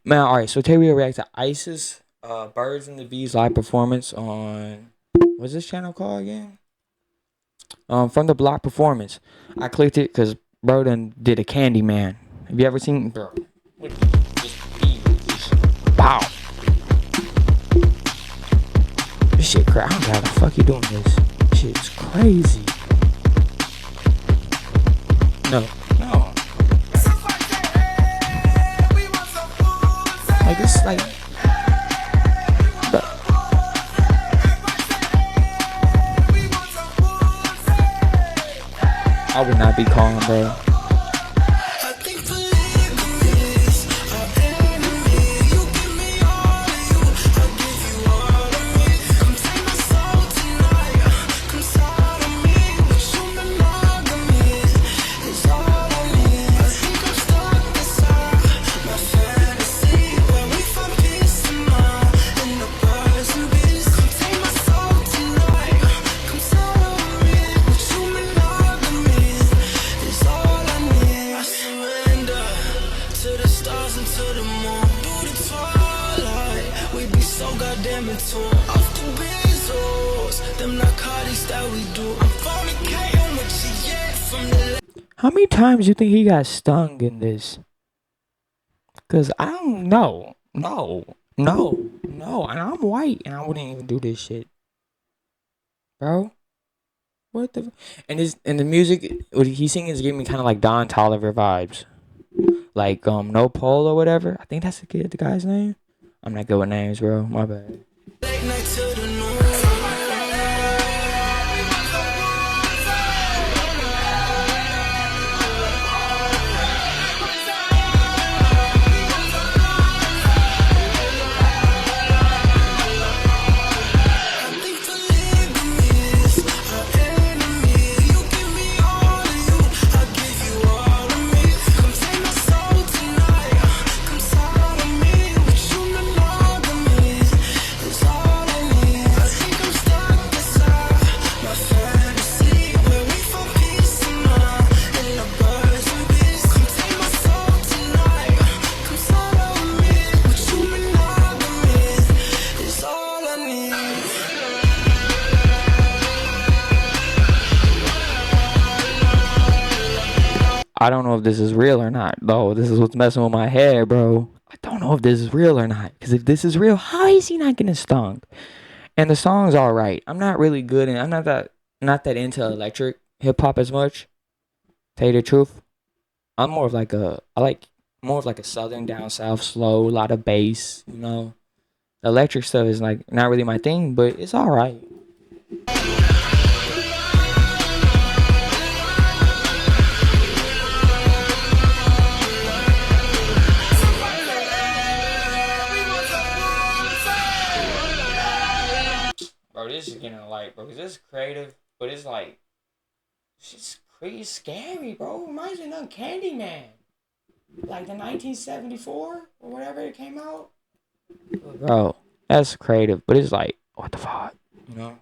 Man, alright, so today we'll react to Eyesis, Birds and the Bees live performance on, what's this channel called again? From the Block Performance. I clicked it because bro done did a Candyman. Have you ever seen, bro? Just pow. This shit crazy. I don't know how the fuck you doing this. This shit's crazy. No. Like, this, like, bro. I would not be calling, bro. Off the bezos, them narcotics that we do. I'm fornicating with you yet from the. How many times do you think he got stung in this? Cause I don't know. No. And I'm white and I wouldn't even do this shit. Bro. What the and the music what he's singing is giving me kinda like Don Toliver vibes. Like No Pole or whatever. I think that's the guy's name. I'm not good with names, bro. My bad. Late night to the noon. I don't know if this is real or not, though. This is what's messing with my head, bro. I don't know if this is real or not. Because if this is real, how is he not getting stung? And the song's alright. I'm not really good and I'm not that into electric hip hop as much. Tell you the truth. I'm more of like I like more of like a southern down south slow, a lot of bass, you know. The electric stuff is like not really my thing, but it's alright. Bro, this is getting like, bro, 'cause this is creative, but it's like, it's crazy scary, bro. Reminds me of Candyman. Like the 1974 or whatever it came out. Bro, that's creative, but it's like, what the fuck, you know?